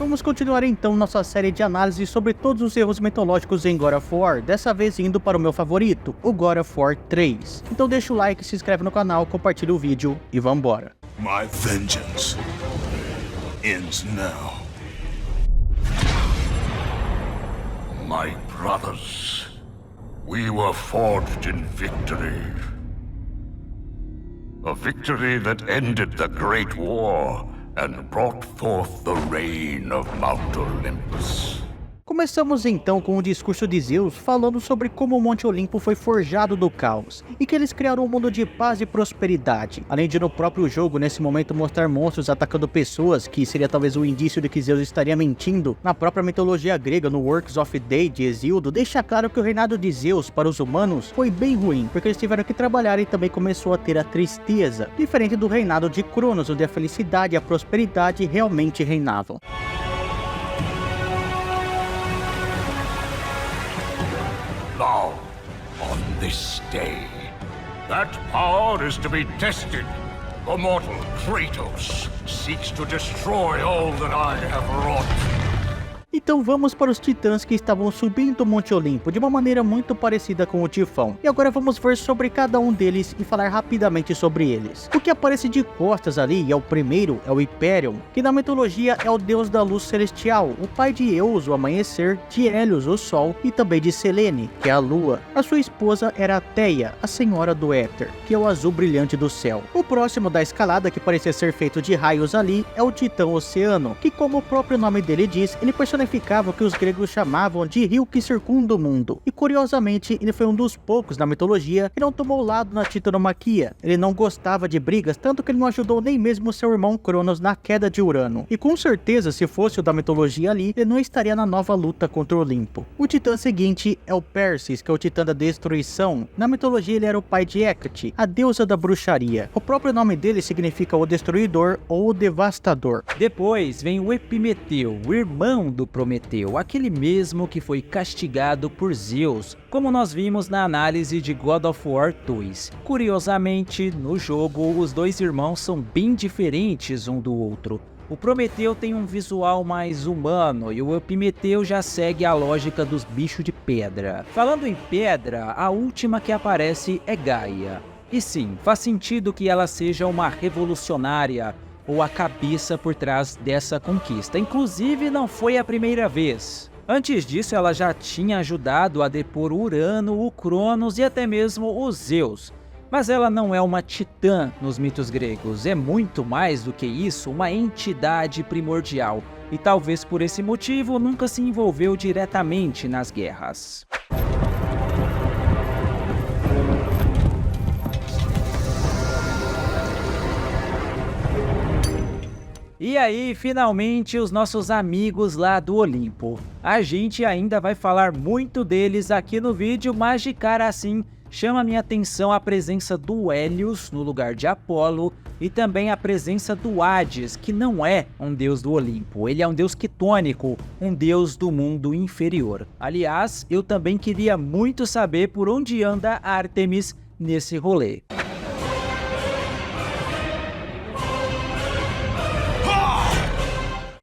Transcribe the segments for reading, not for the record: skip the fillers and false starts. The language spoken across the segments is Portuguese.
Vamos continuar então nossa série de análise sobre todos os erros mitológicos em God of War, dessa vez indo para o meu favorito, o God of War 3. Então deixa o like, se inscreve no canal, compartilha o vídeo e vambora. My vengeance ends now. My brothers, we were forged in victory. A victory that ended the Great War and brought forth the reign of Mount Olympus. Começamos então com o discurso de Zeus falando sobre como o Monte Olimpo foi forjado do caos e que eles criaram um mundo de paz e prosperidade, além de no próprio jogo nesse momento mostrar monstros atacando pessoas, que seria talvez o indício de que Zeus estaria mentindo. Na própria mitologia grega, no Works of Day de Hesíodo, deixa claro que o reinado de Zeus para os humanos foi bem ruim, porque eles tiveram que trabalhar e também começou a ter a tristeza, diferente do reinado de Cronos, onde a felicidade e a prosperidade realmente reinavam. Now, on this day, that power is to be tested. The mortal Kratos seeks to destroy all that I have wrought. Então vamos para os titãs que estavam subindo o Monte Olimpo de uma maneira muito parecida com o Tifão. E agora vamos ver sobre cada um deles e falar rapidamente sobre eles. O que aparece de costas ali é o primeiro, é o Hyperion, que na mitologia é o deus da luz celestial, o pai de Eos, o amanhecer, de Hélios, o sol, e também de Selene, que é a lua. A sua esposa era Theia, a senhora do éter, que é o azul brilhante do céu. O próximo da escalada, que parecia ser feito de raios ali, é o titã Oceano, que como o próprio nome dele diz, ele personificava o que os gregos chamavam de rio que circunda o mundo. E curiosamente, ele foi um dos poucos na mitologia que não tomou lado na titanomaquia. Ele não gostava de brigas, tanto que ele não ajudou nem mesmo seu irmão Cronos na queda de Urano. E com certeza, se fosse o da mitologia ali, ele não estaria na nova luta contra o Olimpo. O titã seguinte é o Perses, que é o titã da destruição. Na mitologia ele era o pai de Hecate, a deusa da bruxaria. O próprio nome dele significa o destruidor ou o devastador. Depois vem o Epimeteu, o irmão do Prometeu, aquele mesmo que foi castigado por Zeus, como nós vimos na análise de God of War 2. Curiosamente, no jogo, os dois irmãos são bem diferentes um do outro. O Prometeu tem um visual mais humano e o Epimeteu já segue a lógica dos bichos de pedra. Falando em pedra, a última que aparece é Gaia. E sim, faz sentido que ela seja uma revolucionária, ou a cabeça por trás dessa conquista. Inclusive, não foi a primeira vez. Antes disso, ela já tinha ajudado a depor Urano, o Cronos e até mesmo os Zeus. Mas ela não é uma titã nos mitos gregos, é muito mais do que isso, uma entidade primordial. E talvez por esse motivo nunca se envolveu diretamente nas guerras. E aí, finalmente, os nossos amigos lá do Olimpo. A gente ainda vai falar muito deles aqui no vídeo, mas de cara assim, chama minha atenção a presença do Hélios no lugar de Apolo e também a presença do Hades, que não é um deus do Olimpo, ele é um deus quitônico, um deus do mundo inferior. Aliás, eu também queria muito saber por onde anda Ártemis nesse rolê.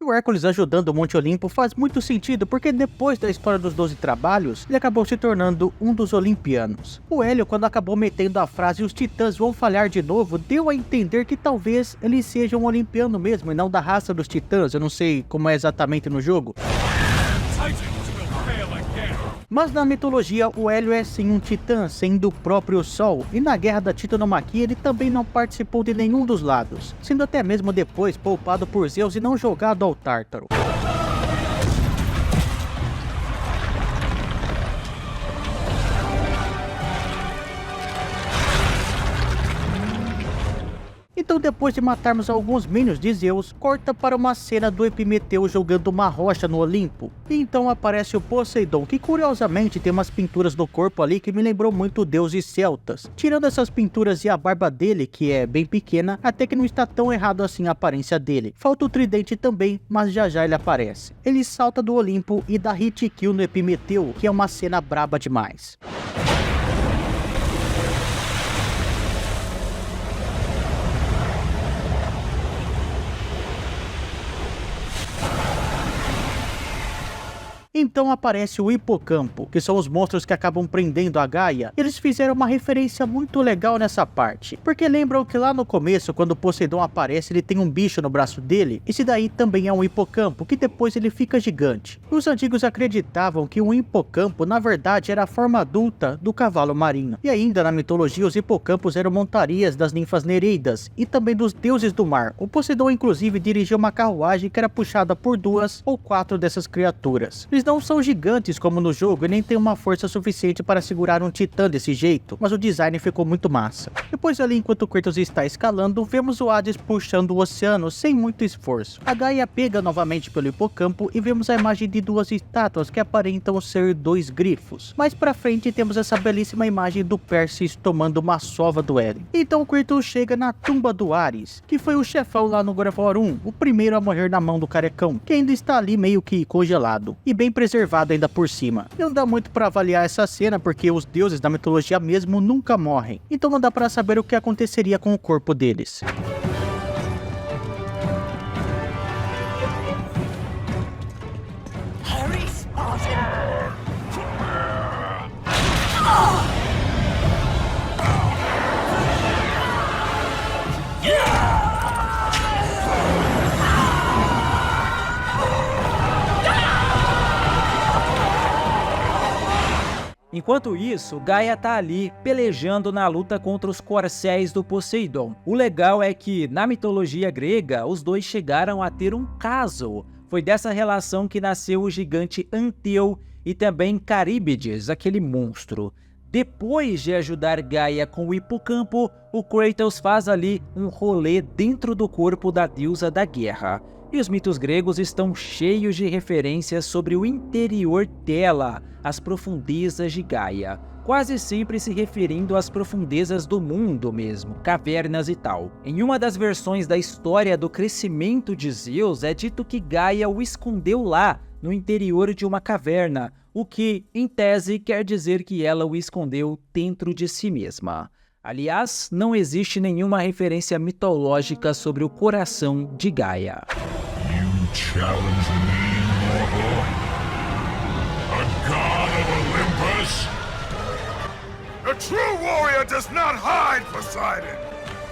O Hércules ajudando o Monte Olimpo faz muito sentido, porque depois da história dos 12 trabalhos, ele acabou se tornando um dos olimpianos. O Hélio, quando acabou metendo a frase "os titãs vão falhar de novo", deu a entender que talvez ele seja um olimpiano mesmo, e não da raça dos titãs. Eu não sei como é exatamente no jogo. Mas na mitologia, o Hélio é sim um titã, sendo o próprio Sol, e na guerra da titanomaquia ele também não participou de nenhum dos lados, sendo até mesmo depois poupado por Zeus e não jogado ao Tártaro. Então, depois de matarmos alguns minions de Zeus, corta para uma cena do Epimeteu jogando uma rocha no Olimpo. E então aparece o Poseidon, que curiosamente tem umas pinturas no corpo ali que me lembrou muito deuses celtas. Tirando essas pinturas e a barba dele, que é bem pequena, até que não está tão errado assim a aparência dele. Falta o tridente também, mas já já ele aparece. Ele salta do Olimpo e dá hit kill no Epimeteu, que é uma cena braba demais. Então aparece o hipocampo, que são os monstros que acabam prendendo a Gaia. Eles fizeram uma referência muito legal nessa parte, porque lembram que lá no começo, quando Poseidon aparece, ele tem um bicho no braço dele? Esse daí também é um hipocampo, que depois ele fica gigante. Os antigos acreditavam que um hipocampo na verdade era a forma adulta do cavalo marinho. E ainda na mitologia os hipocampos eram montarias das ninfas nereidas e também dos deuses do mar. O Poseidon inclusive dirigia uma carruagem que era puxada por 2 ou 4 dessas criaturas. Eles não são gigantes como no jogo e nem tem uma força suficiente para segurar um titã desse jeito, mas o design ficou muito massa. Depois ali, enquanto Kratos está escalando, vemos o Hades puxando o oceano sem muito esforço. A Gaia pega novamente pelo hipocampo e vemos a imagem de 2 estátuas que aparentam ser 2 grifos. Mais pra frente temos essa belíssima imagem do Perseus tomando uma sova do Éden. Então Kratos chega na tumba do Ares, que foi o chefão lá no God of War 1, o primeiro a morrer na mão do carecão, que ainda está ali meio que congelado e bem preservado ainda por cima. Não dá muito pra avaliar essa cena porque os deuses da mitologia mesmo nunca morrem, então não dá pra saber o que aconteceria com o corpo deles. Enquanto isso, Gaia tá ali pelejando na luta contra os corcéis do Poseidon. O legal é que, na mitologia grega, os dois chegaram a ter um caso. Foi dessa relação que nasceu o gigante Anteu e também Caríbides, aquele monstro. Depois de ajudar Gaia com o hipocampo, o Kratos faz ali um rolê dentro do corpo da deusa da guerra. E os mitos gregos estão cheios de referências sobre o interior dela, as profundezas de Gaia, quase sempre se referindo às profundezas do mundo mesmo, cavernas e tal. Em uma das versões da história do crescimento de Zeus, é dito que Gaia o escondeu lá, no interior de uma caverna, o que, em tese, quer dizer que ela o escondeu dentro de si mesma. Aliás, não existe nenhuma referência mitológica sobre o coração de Gaia. Challenge me, mortal? A god of Olympus? A true warrior does not hide, Poseidon!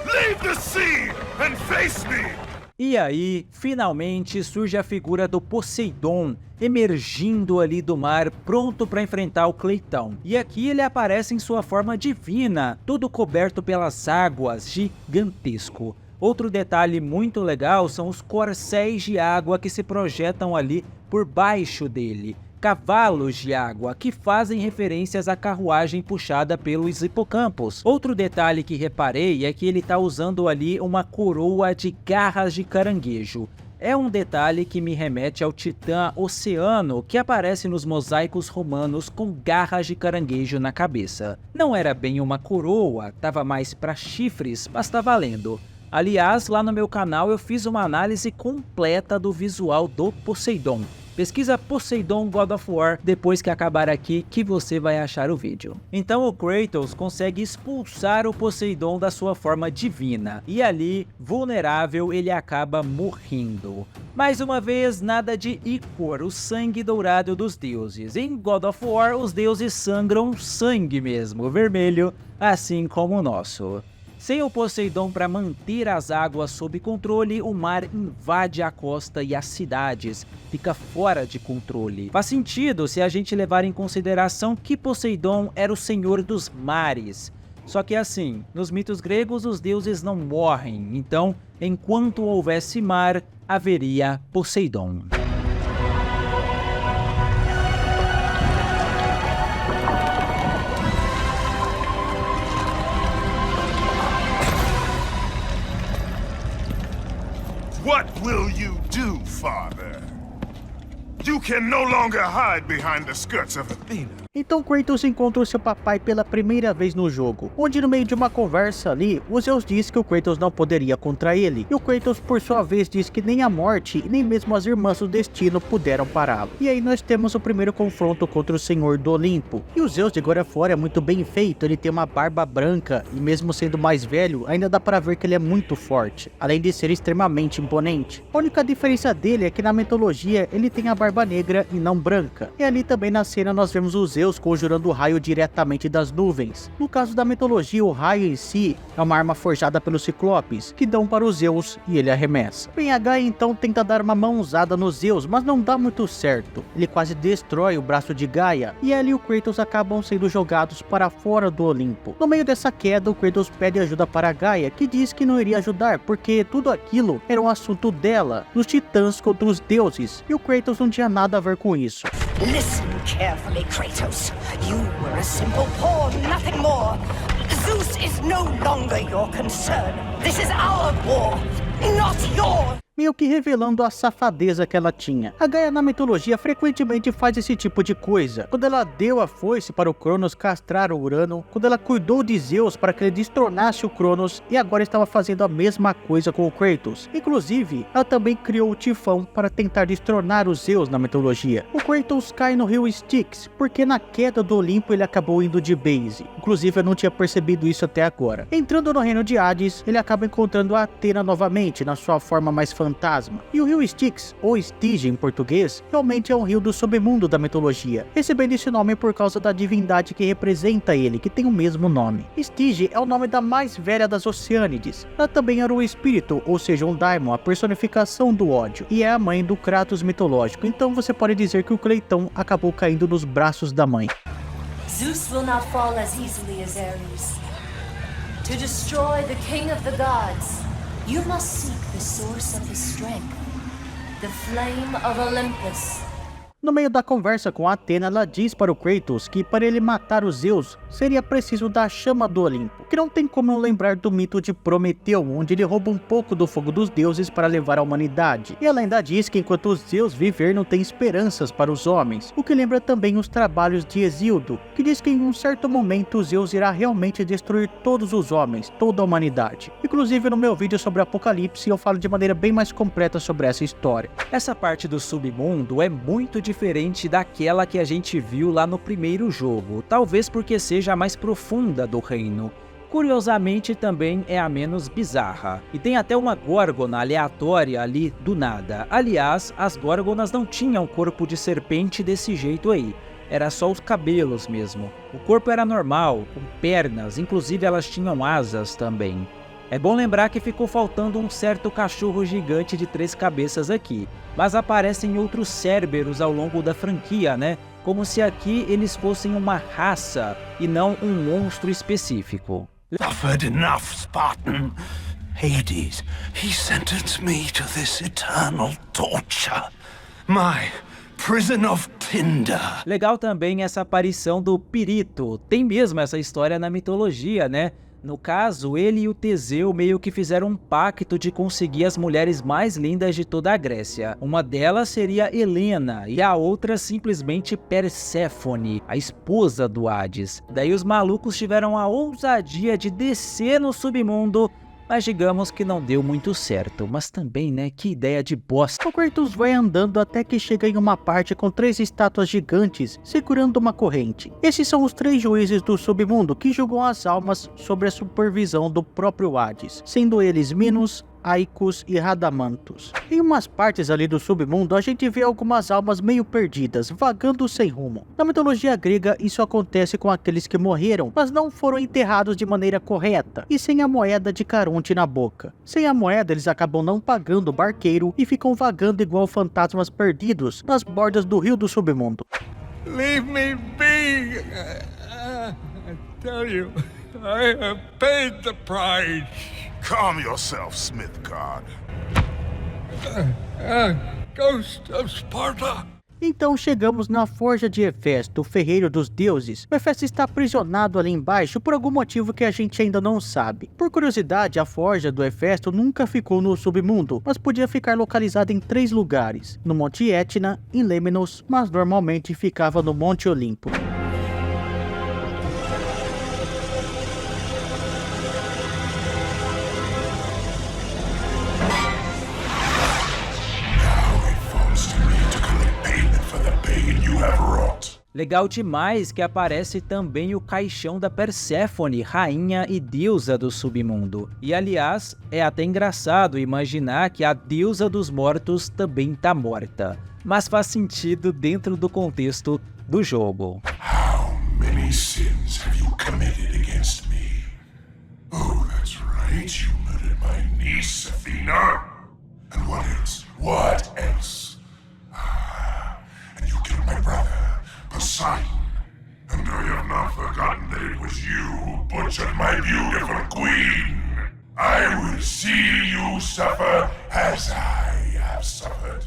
Leave the sea and face me! E aí, finalmente, surge a figura do Poseidon, emergindo ali do mar, pronto para enfrentar o Cleitão. E aqui ele aparece em sua forma divina, todo coberto pelas águas, gigantesco. Outro detalhe muito legal são os corcéis de água que se projetam ali por baixo dele. Cavalos de água, que fazem referências à carruagem puxada pelos hipocampos. Outro detalhe que reparei é que ele está usando ali uma coroa de garras de caranguejo. É um detalhe que me remete ao titã Oceano, que aparece nos mosaicos romanos com garras de caranguejo na cabeça. Não era bem uma coroa, tava mais para chifres, mas tá valendo. Aliás, lá no meu canal eu fiz uma análise completa do visual do Poseidon. Pesquisa Poseidon God of War depois que acabar aqui que você vai achar o vídeo. Então o Kratos consegue expulsar o Poseidon da sua forma divina. E ali, vulnerável, ele acaba morrendo. Mais uma vez, nada de Ícor, o sangue dourado dos deuses. Em God of War, os deuses sangram sangue mesmo, vermelho, assim como o nosso. Sem o Poseidon para manter as águas sob controle, o mar invade a costa e as cidades, fica fora de controle. Faz sentido se a gente levar em consideração que Poseidon era o senhor dos mares. Só que assim, nos mitos gregos os deuses não morrem, então, enquanto houvesse mar, haveria Poseidon. What will you do, father? You can no longer hide behind the skirts of Athena. Então Kratos encontra o seu papai pela primeira vez no jogo, onde no meio de uma conversa ali, o Zeus diz que o Kratos não poderia contra ele, e o Kratos por sua vez diz que nem a morte e nem mesmo as irmãs do destino puderam pará-lo. E aí nós temos o primeiro confronto contra o Senhor do Olimpo, e o Zeus de God of War é muito bem feito, ele tem uma barba branca, e mesmo sendo mais velho, ainda dá para ver que ele é muito forte, além de ser extremamente imponente. A única diferença dele é que na mitologia ele tem a barba negra e não branca, e ali também na cena nós vemos o Zeus conjurando o raio diretamente das nuvens. No caso da mitologia, o raio em si é uma arma forjada pelos Ciclopes, que dão para o Zeus e ele arremessa. Bem, a Gaia então tenta dar uma mãozada no Zeus, mas não dá muito certo. Ele quase destrói o braço de Gaia, e ali o Kratos acabam sendo jogados para fora do Olimpo. No meio dessa queda, o Kratos pede ajuda para Gaia, que diz que não iria ajudar, porque tudo aquilo era um assunto dela, dos titãs contra os deuses, e o Kratos não tinha nada a ver com isso. Listen carefully, Kratos. You were a simple pawn, nothing more. Zeus is no longer your concern. This is our war, not yours. Meio que revelando a safadeza que ela tinha. A Gaia na mitologia frequentemente faz esse tipo de coisa. Quando ela deu a foice para o Cronos castrar o Urano, quando ela cuidou de Zeus para que ele destronasse o Cronos, e agora estava fazendo a mesma coisa com o Kratos. Inclusive, ela também criou o Tifão para tentar destronar os Zeus na mitologia. O Kratos cai no rio Styx, porque na queda do Olimpo ele acabou indo de base. Inclusive eu não tinha percebido isso até agora. Entrando no reino de Hades, ele acaba encontrando a Athena novamente, na sua forma mais fantasma. E o rio Styx, ou Stygia em português, realmente é um rio do submundo da mitologia, recebendo esse nome por causa da divindade que representa ele, que tem o mesmo nome. Stygia é o nome da mais velha das Oceânides. Ela também era um espírito, ou seja, um daimon, a personificação do ódio, e é a mãe do Kratos mitológico, então você pode dizer que o Cleitão acabou caindo nos braços da mãe. Zeus will not fall as easily as Ares. To destroy the king of the gods, you must seek the source of his strength, the flame of Olympus. No meio da conversa com Athena, ela diz para o Kratos que para ele matar os Zeus, seria preciso da chama do Olimpo, que não tem como não lembrar do mito de Prometeu, onde ele rouba um pouco do fogo dos deuses para levar à humanidade. E ela ainda diz que enquanto os Zeus viver não tem esperanças para os homens, o que lembra também os trabalhos de Hesíodo, que diz que em um certo momento Zeus irá realmente destruir todos os homens, toda a humanidade. Inclusive no meu vídeo sobre Apocalipse eu falo de maneira bem mais completa sobre essa história. Essa parte do submundo é muito diferente daquela que a gente viu lá no primeiro jogo, talvez porque seja a mais profunda do reino. Curiosamente também é a menos bizarra, e tem até uma górgona aleatória ali do nada. Aliás, as górgonas não tinham corpo de serpente desse jeito aí, era só os cabelos mesmo. O corpo era normal, com pernas, inclusive elas tinham asas também. É bom lembrar que ficou faltando um certo cachorro gigante de 3 cabeças aqui, mas aparecem outros Cérberos ao longo da franquia, né? Como se aqui eles fossem uma raça e não um monstro específico. Suffered enough, Spartan. Hades, he sentenced me to this eternal torture. My prison of Tinder. Legal também essa aparição do Pirito. Tem mesmo essa história na mitologia, né? No caso, ele e o Teseu meio que fizeram um pacto de conseguir as mulheres mais lindas de toda a Grécia. Uma delas seria Helena e a outra simplesmente Perséfone, a esposa do Hades. Daí os malucos tiveram a ousadia de descer no submundo, mas digamos que não deu muito certo. Mas também, né, que ideia de bosta. O Kratos vai andando até que chega em uma parte com 3 estátuas gigantes segurando uma corrente. Esses são os 3 juízes do submundo que julgam as almas sob a supervisão do próprio Hades, sendo eles Minos, Aicos e Radamantos. Em umas partes ali do submundo a gente vê algumas almas meio perdidas, vagando sem rumo. Na mitologia grega isso acontece com aqueles que morreram, mas não foram enterrados de maneira correta, e sem a moeda de Caronte na boca. Sem a moeda eles acabam não pagando o barqueiro e ficam vagando igual fantasmas perdidos nas bordas do rio do submundo. Leave me be. I tell you, I have paid the price. Calm yourself, Smithcard. Ghost of Sparta. Então chegamos na Forja de Hefesto, o ferreiro dos deuses. O Hefesto está aprisionado ali embaixo por algum motivo que a gente ainda não sabe. Por curiosidade, a Forja do Hefesto nunca ficou no submundo, mas podia ficar localizada em 3 lugares. No Monte Etna, em Lemnos, mas normalmente ficava no Monte Olimpo. Legal demais que aparece também o caixão da Perséfone, rainha e deusa do submundo. E aliás, é até engraçado imaginar que a deusa dos mortos também tá morta. Mas faz sentido dentro do contexto do jogo. How many sins have you committed against me? Oh, that's right, you murdered my niece, Athena. And what else? What else? And you killed my brother, Poseidon. And I have not forgotten that it was you who butchered my beautiful queen. I will see you suffer as I have suffered.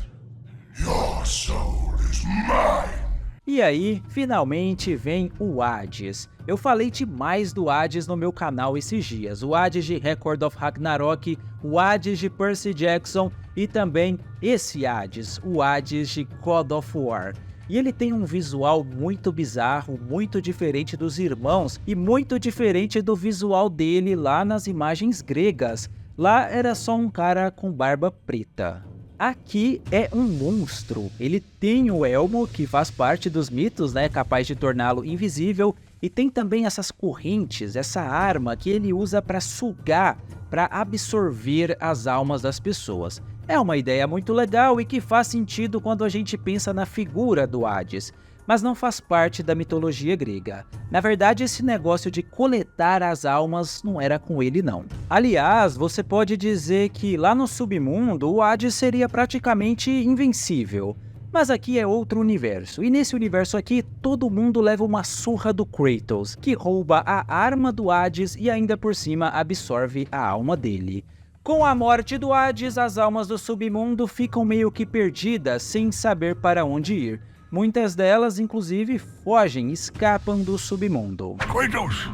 Your soul is mine. E aí, finalmente vem o Hades. Eu falei demais do Hades no meu canal esses dias. O Hades de Record of Ragnarok, o Hades de Percy Jackson e também esse Hades, o Hades de God of War. E ele tem um visual muito bizarro, muito diferente dos irmãos e muito diferente do visual dele lá nas imagens gregas. Lá era só um cara com barba preta. Aqui é um monstro, ele tem o elmo que faz parte dos mitos, né, capaz de torná-lo invisível, e tem também essas correntes, essa arma que ele usa para sugar, para absorver as almas das pessoas. É uma ideia muito legal e que faz sentido quando a gente pensa na figura do Hades, mas não faz parte da mitologia grega. Na verdade, esse negócio de coletar as almas não era com ele não. Aliás, você pode dizer que lá no submundo o Hades seria praticamente invencível. Mas aqui é outro universo, e nesse universo aqui todo mundo leva uma surra do Kratos, que rouba a arma do Hades e ainda por cima absorve a alma dele. Com a morte do Hades, as almas do submundo ficam meio que perdidas, sem saber para onde ir. Muitas delas, inclusive, fogem, escapam do submundo. Kratos!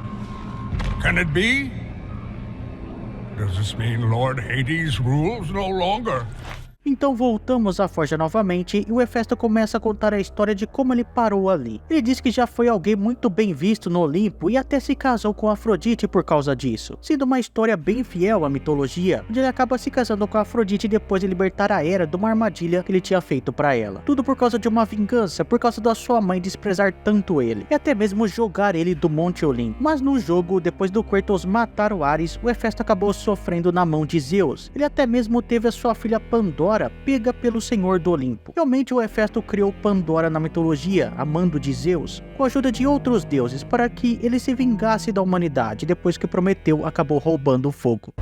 Can it be? Does this mean Lord Hades rules no longer? Então voltamos à Forja novamente e o Hefesto começa a contar a história de como ele parou ali. Ele diz que já foi alguém muito bem visto no Olimpo e até se casou com Afrodite por causa disso, sendo uma história bem fiel à mitologia, onde ele acaba se casando com Afrodite depois de libertar a Hera de uma armadilha que ele tinha feito para ela. Tudo por causa de uma vingança, por causa da sua mãe desprezar tanto ele, e até mesmo jogar ele do Monte Olimpo. Mas no jogo, depois do Kratos matar o Ares, o Hefesto acabou sofrendo na mão de Zeus. Ele até mesmo teve a sua filha Pandora pega pelo Senhor do Olimpo. Realmente o Hefesto criou Pandora na mitologia, a mando de Zeus, com a ajuda de outros deuses para que ele se vingasse da humanidade depois que Prometeu acabou roubando o fogo.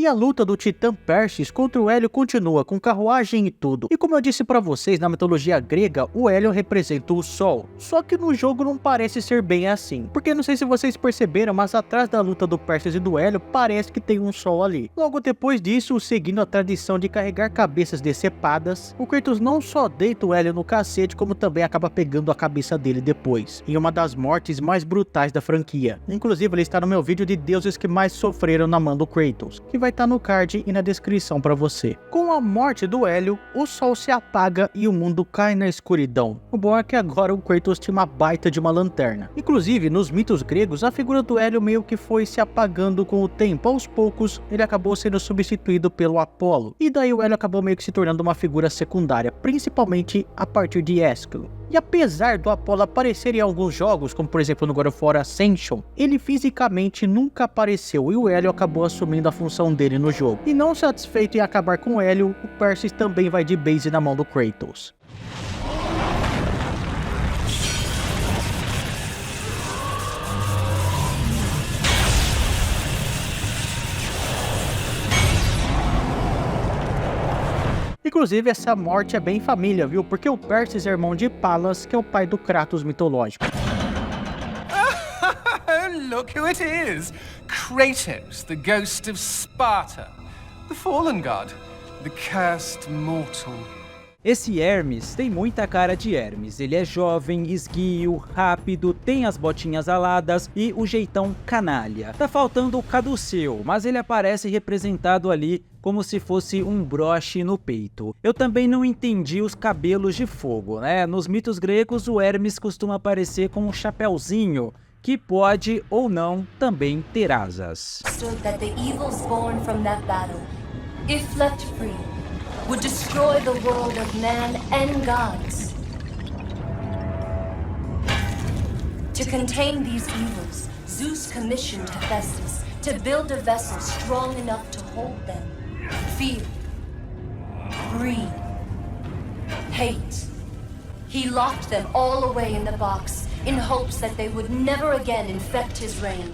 E a luta do Titã Perses contra o Hélio continua, com carruagem e tudo. E como eu disse pra vocês, na mitologia grega, o Hélio representa o Sol. Só que no jogo não parece ser bem assim. Porque não sei se vocês perceberam, mas atrás da luta do Perses e do Hélio, parece que tem um Sol ali. Logo depois disso, seguindo a tradição de carregar cabeças decepadas, o Kratos não só deita o Hélio no cacete, como também acaba pegando a cabeça dele depois, em uma das mortes mais brutais da franquia. Inclusive, ele está no meu vídeo de deuses que mais sofreram na mão do Kratos, que vai estar no card e na descrição para você. Com a morte do Hélio, o sol se apaga e o mundo cai na escuridão. O bom é que agora o Kratos tinha uma baita de uma lanterna. Inclusive, nos mitos gregos, a figura do Hélio meio que foi se apagando com o tempo. Aos poucos, ele acabou sendo substituído pelo Apolo. E daí o Hélio acabou meio que se tornando uma figura secundária, principalmente a partir de Ésquilo. E apesar do Apolo aparecer em alguns jogos, como por exemplo no God of War Ascension, ele fisicamente nunca apareceu e o Hélio acabou assumindo a função dele no jogo. E não satisfeito em acabar com o Hélio, o Perses também vai de base na mão do Kratos. Inclusive, essa morte é bem família, viu? Porque o Perses é irmão de Palas, que é o pai do Kratos mitológico. Look who it is! Kratos, the ghost of Sparta. The fallen god. The cursed mortal. Esse Hermes tem muita cara de Hermes. Ele é jovem, esguio, rápido, tem as botinhas aladas e o jeitão canalha. Tá faltando o caduceu, mas ele aparece representado ali como se fosse um broche no peito. Eu também não entendi os cabelos de fogo, né? Nos mitos gregos, o Hermes costuma aparecer com um chapéuzinho que pode ou não também ter asas. That the evils born from that battle, if left free, would destroy the world of man and gods. To contain these evils, Zeus commissioned Hephaestus to build a vessel strong enough to hold them. Fear, greed, hate. He locked them all away in the box in hopes that they would never again infect his reign.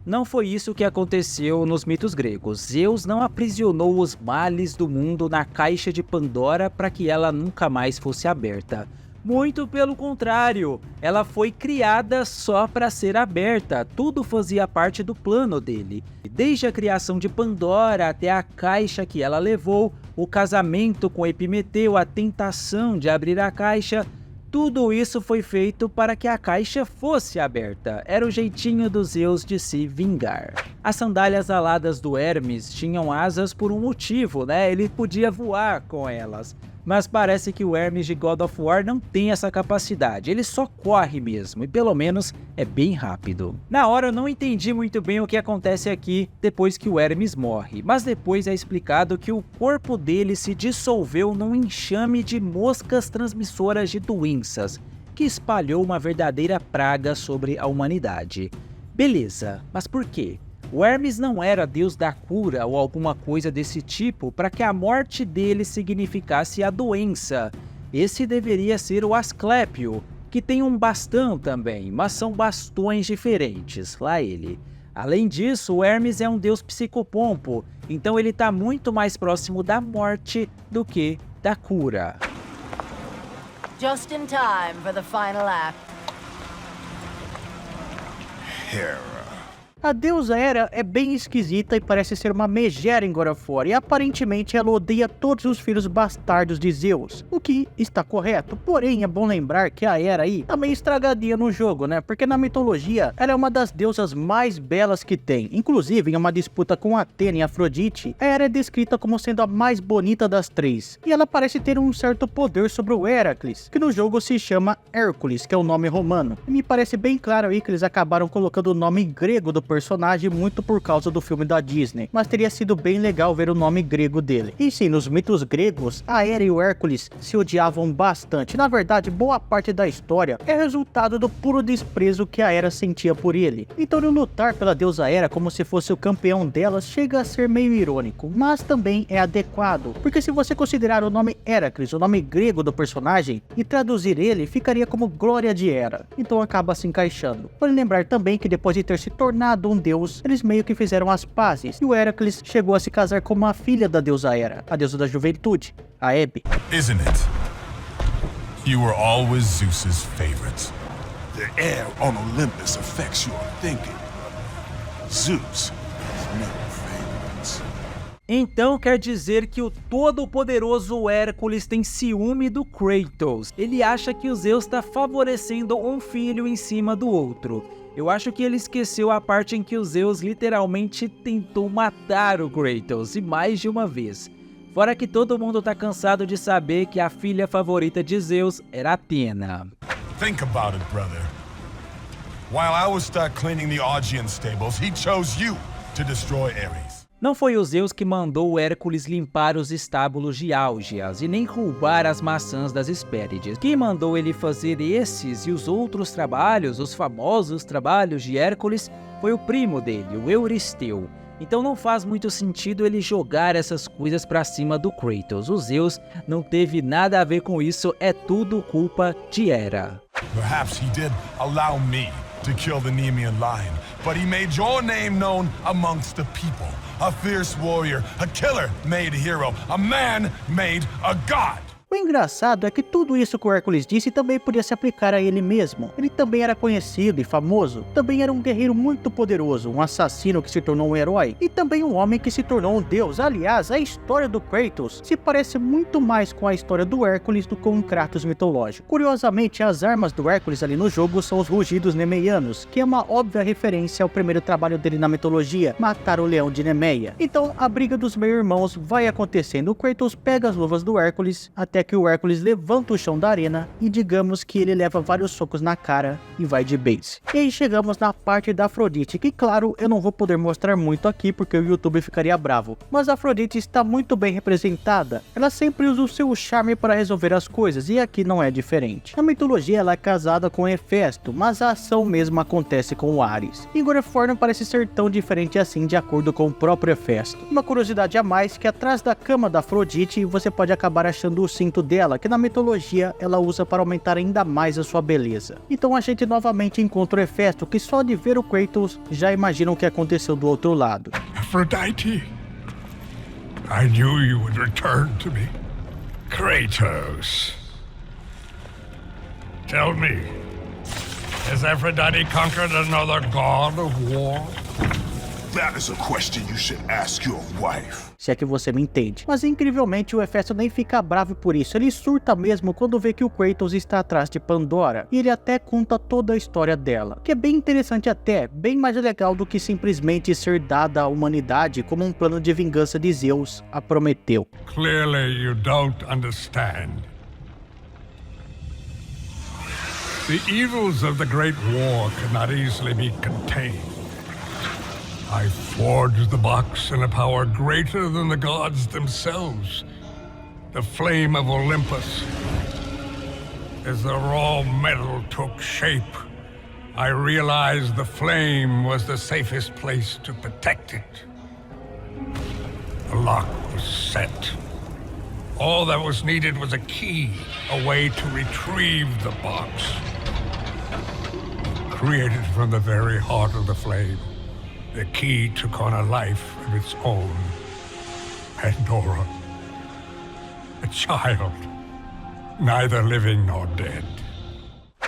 Não foi isso que aconteceu nos mitos gregos. Zeus não aprisionou os males do mundo na caixa de Pandora para que ela nunca mais fosse aberta. Muito pelo contrário, ela foi criada só para ser aberta, tudo fazia parte do plano dele. Desde a criação de Pandora até a caixa que ela levou, o casamento com Epimeteu, a tentação de abrir a caixa, tudo isso foi feito para que a caixa fosse aberta. Era o jeitinho dos Zeus de se vingar. As sandálias aladas do Hermes tinham asas por um motivo, né? Ele podia voar com elas. Mas parece que o Hermes de God of War não tem essa capacidade, ele só corre mesmo, e pelo menos é bem rápido. Na hora eu não entendi muito bem o que acontece aqui depois que o Hermes morre, mas depois é explicado que o corpo dele se dissolveu num enxame de moscas transmissoras de doenças, que espalhou uma verdadeira praga sobre a humanidade. Beleza, mas por quê? O Hermes não era deus da cura ou alguma coisa desse tipo para que a morte dele significasse a doença. Esse deveria ser o Asclépio, que tem um bastão também, mas são bastões diferentes, lá ele. Além disso, o Hermes é um deus psicopompo, então ele está muito mais próximo da morte do que da cura. Just in time for the final act. Hera. A deusa Hera é bem esquisita e parece ser uma megera em God of War, e aparentemente ela odeia todos os filhos bastardos de Zeus, o que está correto, porém é bom lembrar que a Hera aí tá meio estragadinha no jogo, né, porque na mitologia ela é uma das deusas mais belas que tem, inclusive em uma disputa com Atena e Afrodite, a Hera é descrita como sendo a mais bonita das três, e ela parece ter um certo poder sobre o Heracles, que no jogo se chama Hércules, que é o nome romano, e me parece bem claro aí que eles acabaram colocando o nome grego do personagem muito por causa do filme da Disney, mas teria sido bem legal ver o nome grego dele. E sim, nos mitos gregos, a Hera e o Hércules se odiavam bastante. Na verdade, boa parte da história é resultado do puro desprezo que a Hera sentia por ele. Então ele lutar pela deusa Hera como se fosse o campeão delas chega a ser meio irônico, mas também é adequado, porque se você considerar o nome Heracles, o nome grego do personagem, e traduzir ele, ficaria como Glória de Hera, então acaba se encaixando. Vale lembrar também que depois de ter se tornado um deus, eles meio que fizeram as pazes, e o Heracles chegou a se casar com uma filha da deusa Hera, a deusa da juventude, a Hebe. Isn't it? You were always Zeus's favorite. The air on Olympus affects your thinking. Zeus has no favorites. Então quer dizer que o todo-poderoso Hércules tem ciúme do Kratos. Ele acha que o Zeus está favorecendo um filho em cima do outro. Eu acho que ele esqueceu a parte em que o Zeus literalmente tentou matar o Kratos, e mais de uma vez. Fora que todo mundo tá cansado de saber que a filha favorita de Zeus era Atena. Think about it, brother. While I was stuck cleaning the Augean stables, he chose you to destroy Ares. Não foi o Zeus que mandou o Hércules limpar os estábulos de Áugeas e nem roubar as maçãs das Hespérides. Quem mandou ele fazer esses e os outros trabalhos, os famosos trabalhos de Hércules, foi o primo dele, o Euristeu. Então não faz muito sentido ele jogar essas coisas pra cima do Kratos. O Zeus não teve nada a ver com isso, é tudo culpa de Hera. Perhaps he did allow me to kill the Nemean lion, but he made your name known amongst the people. A fierce warrior, a killer made hero, a man made a god. O engraçado é que tudo isso que o Hércules disse também podia se aplicar a ele mesmo. Ele também era conhecido e famoso, também era um guerreiro muito poderoso, um assassino que se tornou um herói, e também um homem que se tornou um deus. Aliás, a história do Kratos se parece muito mais com a história do Hércules do que com um Kratos mitológico. Curiosamente, as armas do Hércules ali no jogo são os rugidos nemeianos, que é uma óbvia referência ao primeiro trabalho dele na mitologia, matar o leão de Nemeia. Então, a briga dos meio-irmãos vai acontecendo. O Kratos pega as luvas do Hércules, até até que o Hércules levanta o chão da arena e digamos que ele leva vários socos na cara e vai de base. E aí chegamos na parte da Afrodite, que claro, eu não vou poder mostrar muito aqui porque o YouTube ficaria bravo, mas a Afrodite está muito bem representada. Ela sempre usa o seu charme para resolver as coisas e aqui não é diferente. Na mitologia ela é casada com Hefesto, mas a ação mesmo acontece com o Ares. E God of War não parece ser tão diferente assim de acordo com o próprio Hefesto. Uma curiosidade a mais que atrás da cama da Afrodite você pode acabar achando o cinto dela, que na mitologia ela usa para aumentar ainda mais a sua beleza. Então a gente novamente encontra o Hefesto, que só de ver o Kratos já imagina o que aconteceu do outro lado. Aphrodite, I knew you would return to me. Kratos, tell me, has Aphrodite conquered another god of war? That is a question you should ask your wife. Se é que você me entende. Mas incrivelmente o Hefesto nem fica bravo por isso, ele surta mesmo quando vê que o Kratos está atrás de Pandora, e ele até conta toda a história dela, que é bem interessante até, bem mais legal do que simplesmente ser dada à humanidade como um plano de vingança de Zeus a Prometeu. Clearly you don't understand. The evils of the Great War cannot easily be contained. I forged the box in a power greater than the gods themselves, the flame of Olympus. As the raw metal took shape, I realized the flame was the safest place to protect it. The lock was set. All that was needed was a key, a way to retrieve the box. Created from the very heart of the flame. The key took on a life of its own. Pandora. A child. Neither living nor dead.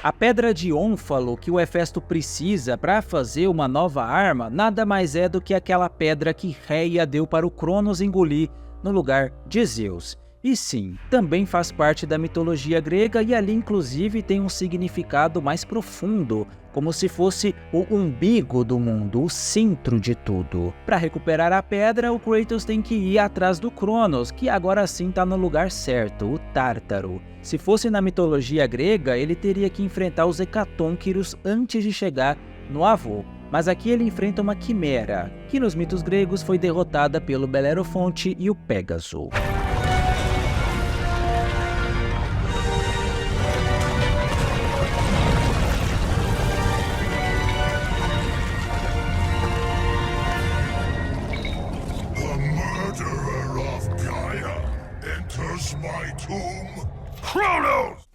A pedra de ônfalo que o Hefesto precisa para fazer uma nova arma nada mais é do que aquela pedra que Reia deu para o Cronos engolir no lugar de Zeus. E sim, também faz parte da mitologia grega e ali inclusive tem um significado mais profundo, como se fosse o umbigo do mundo, o centro de tudo. Para recuperar a pedra, o Kratos tem que ir atrás do Cronos, que agora sim está no lugar certo, o Tártaro. Se fosse na mitologia grega, ele teria que enfrentar os Hecatônquiros antes de chegar no avô. Mas aqui ele enfrenta uma quimera, que nos mitos gregos foi derrotada pelo Belerofonte e o Pégaso.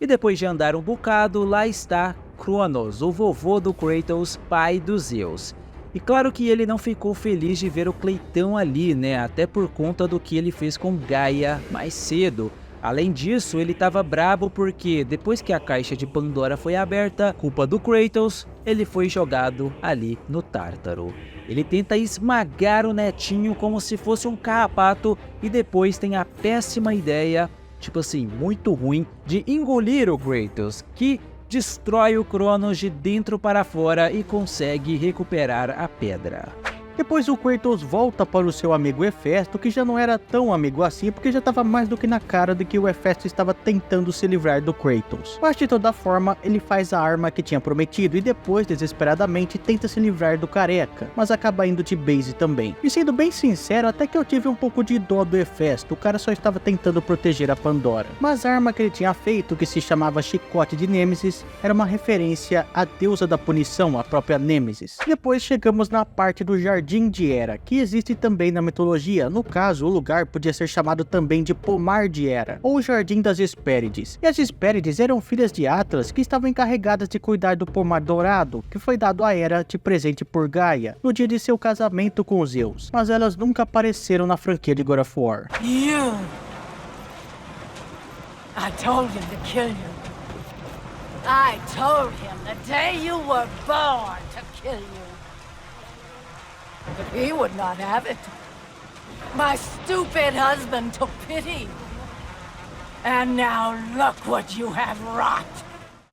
E depois de andar um bocado, lá está Cronos, o vovô do Kratos, pai dos Zeus. E claro que ele não ficou feliz de ver o Cleitão ali, né? Até por conta do que ele fez com Gaia mais cedo. Além disso, ele estava brabo porque depois que a caixa de Pandora foi aberta, culpa do Kratos, ele foi jogado ali no Tártaro. Ele tenta esmagar o netinho como se fosse um carrapato e depois tem a péssima ideia, tipo assim, muito ruim, de engolir o Kratos, que destrói o Cronos de dentro para fora e consegue recuperar a pedra. Depois o Kratos volta para o seu amigo Hefesto, que já não era tão amigo assim, porque já estava mais do que na cara de que o Hefesto estava tentando se livrar do Kratos. Mas de toda forma, ele faz a arma que tinha prometido e depois, desesperadamente, tenta se livrar do careca, mas acaba indo de base também. E sendo bem sincero, até que eu tive um pouco de dó do Hefesto, o cara só estava tentando proteger a Pandora. Mas a arma que ele tinha feito, que se chamava Chicote de Nêmesis, era uma referência à deusa da punição, a própria Nêmesis. Depois chegamos na parte do Jardim de Hera, que existe também na mitologia. No caso, o lugar podia ser chamado também de Pomar de Hera, ou Jardim das Hespérides. E as Hespérides eram filhas de Atlas que estavam encarregadas de cuidar do pomar dourado, que foi dado a Hera de presente por Gaia, no dia de seu casamento com Zeus. Mas elas nunca apareceram na franquia de God of War. You! I told him to kill you. I told him the day you were born to kill you. But he would not have it. My stupid husband took pity. And now look what you have wrought.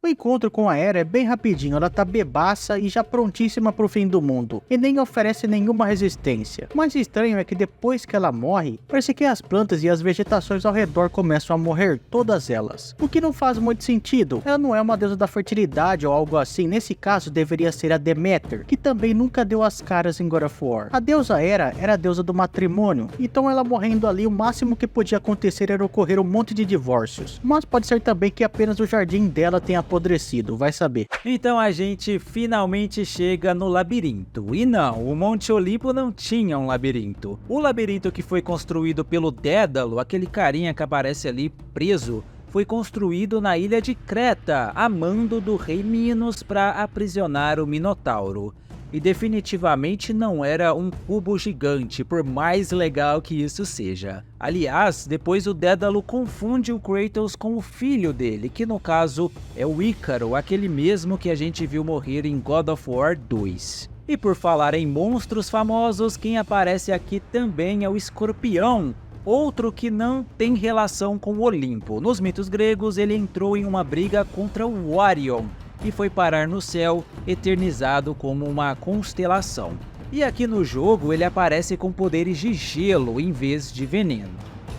O encontro com a Hera é bem rapidinho, ela tá bebaça e já prontíssima pro fim do mundo, e nem oferece nenhuma resistência. O mais estranho é que depois que ela morre, parece que as plantas e as vegetações ao redor começam a morrer, todas elas. O que não faz muito sentido, ela não é uma deusa da fertilidade ou algo assim, nesse caso deveria ser a Deméter, que também nunca deu as caras em God of War. A deusa Hera era a deusa do matrimônio, então ela morrendo ali, o máximo que podia acontecer era ocorrer um monte de divórcios. Mas pode ser também que apenas o jardim dela tenha apodrecido, vai saber. Então a gente finalmente chega no labirinto. E não, o Monte Olimpo não tinha um labirinto. O labirinto que foi construído pelo Dédalo, aquele carinha que aparece ali preso, foi construído na ilha de Creta, a mando do rei Minos para aprisionar o Minotauro. E definitivamente não era um cubo gigante, por mais legal que isso seja. Aliás, depois o Dédalo confunde o Kratos com o filho dele, que no caso é o Ícaro, aquele mesmo que a gente viu morrer em God of War 2. E por falar em monstros famosos, quem aparece aqui também é o Escorpião, outro que não tem relação com o Olimpo. Nos mitos gregos, ele entrou em uma briga contra o Orion e foi parar no céu, eternizado como uma constelação. E aqui no jogo ele aparece com poderes de gelo em vez de veneno.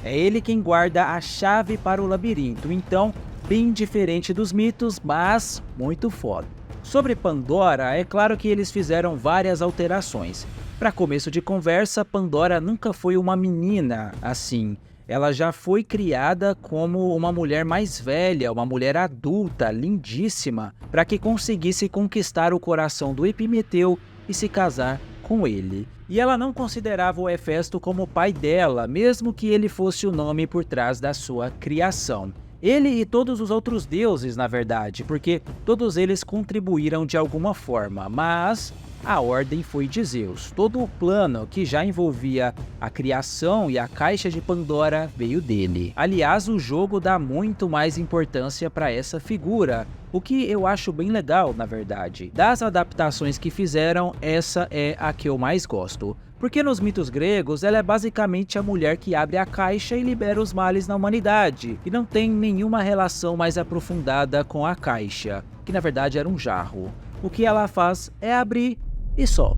É ele quem guarda a chave para o labirinto, então bem diferente dos mitos, mas muito foda. Sobre Pandora, é claro que eles fizeram várias alterações. Para começo de conversa, Pandora nunca foi uma menina assim. Ela já foi criada como uma mulher mais velha, uma mulher adulta, lindíssima, para que conseguisse conquistar o coração do Epimeteu e se casar com ele. E ela não considerava o Hefesto como pai dela, mesmo que ele fosse o nome por trás da sua criação. Ele e todos os outros deuses, na verdade, porque todos eles contribuíram de alguma forma, mas a ordem foi de Zeus. Todo o plano que já envolvia a criação e a caixa de Pandora veio dele. Aliás, o jogo dá muito mais importância para essa figura, o que eu acho bem legal, na verdade. Das adaptações que fizeram, essa é a que eu mais gosto. Porque nos mitos gregos, ela é basicamente a mulher que abre a caixa e libera os males na humanidade, e não tem nenhuma relação mais aprofundada com a caixa, que na verdade era um jarro. O que ela faz é abrir e só.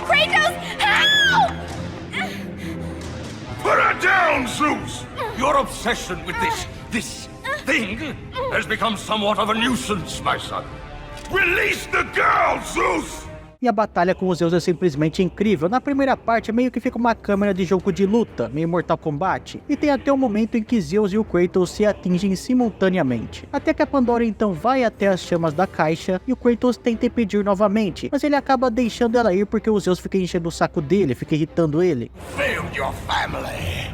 Kratos, help! Put her down, Zeus! Your obsession with this thing has become somewhat of a nuisance, my son. Release the girl, Zeus! E a batalha com os Zeus é simplesmente incrível. Na primeira parte meio que fica uma câmera de jogo de luta, meio Mortal Kombat, e tem até o momento em que Zeus e o Kratos se atingem simultaneamente. Até que a Pandora então vai até as chamas da caixa e o Kratos tenta impedir novamente, mas ele acaba deixando ela ir porque o Zeus fica enchendo o saco dele, fica irritando ele. Failed your family!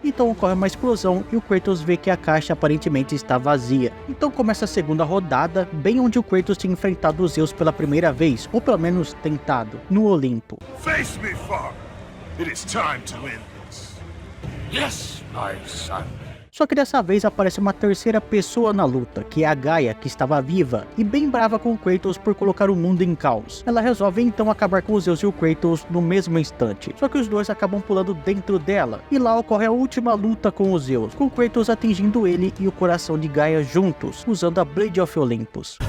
Então ocorre uma explosão e o Kratos vê que a caixa aparentemente está vazia. Então começa a segunda rodada, bem onde o Kratos tinha enfrentado os Zeus pela primeira vez, ou pelo menos tentado, no Olimpo. Face me, father. It is time to end this. Yes, my son. Só que dessa vez aparece uma terceira pessoa na luta, que é a Gaia, que estava viva e bem brava com o Kratos por colocar o mundo em caos. Ela resolve então acabar com os Zeus e o Kratos no mesmo instante, só que os dois acabam pulando dentro dela, e lá ocorre a última luta com os Zeus, com o Kratos atingindo ele e o coração de Gaia juntos, usando a Blade of Olympus.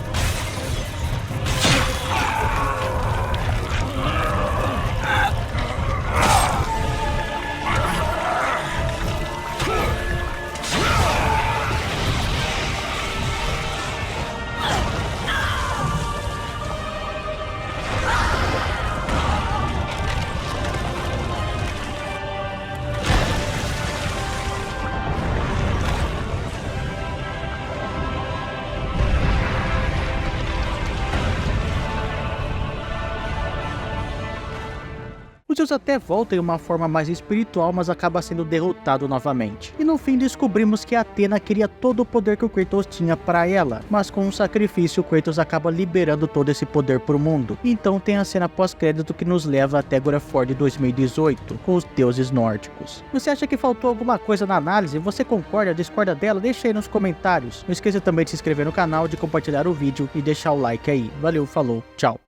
O Zeus até volta em uma forma mais espiritual, mas acaba sendo derrotado novamente. E no fim descobrimos que Athena queria todo o poder que o Kratos tinha para ela, mas com um sacrifício o Kratos acaba liberando todo esse poder pro mundo. Então tem a cena pós-crédito que nos leva até God of War de 2018, com os deuses nórdicos. Você acha que faltou alguma coisa na análise? Você concorda, discorda dela? Deixa aí nos comentários. Não esqueça também de se inscrever no canal, de compartilhar o vídeo e deixar o like aí. Valeu, falou, tchau.